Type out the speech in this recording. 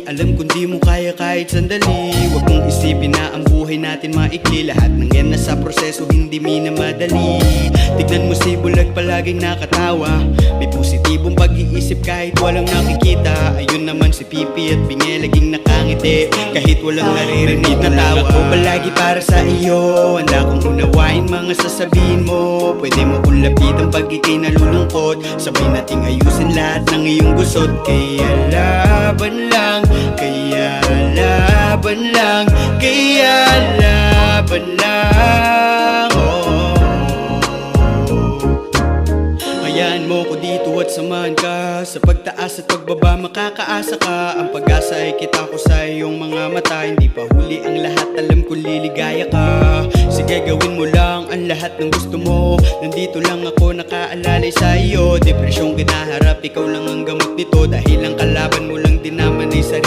Alam kong di mo kaya kahit sandali. Huwag mong isipin na ang buhay natin maikli. Lahat ng yan nasa proseso, hindi minamadali. Tignan mo si Bulag, palaging nakatawa. May positibong pag-iisip kahit walang nakikita. Ayun naman si Pipi at Binge, laging nakangiti kahit walang naririnig na tawa. Ako palagi para sa iyo, handa kong unawain mga sasabihin mo. Pwede mo kong lapitan pag ika'y nalulungkot. Sabay nating ayusin lahat ng iyong gusot. Kaya laban lang, kaya laban lang, kaya laban lang. Hayaan mo ko dito at samahan ka. Sa pagtaas at pagbaba makakaasa ka. Ang pag-asa ay kita ko sa iyong mga mata. Hindi pa huli ang lahat, alam ko liligaya ka. Sige gawin mo lang ang lahat ng gusto mo. Nandito lang ako nakaalalay sa iyo. Depresyong kinaharap, ikaw lang ang gamot nito. Dahil ang kalaban mo lang din naman ay sarili.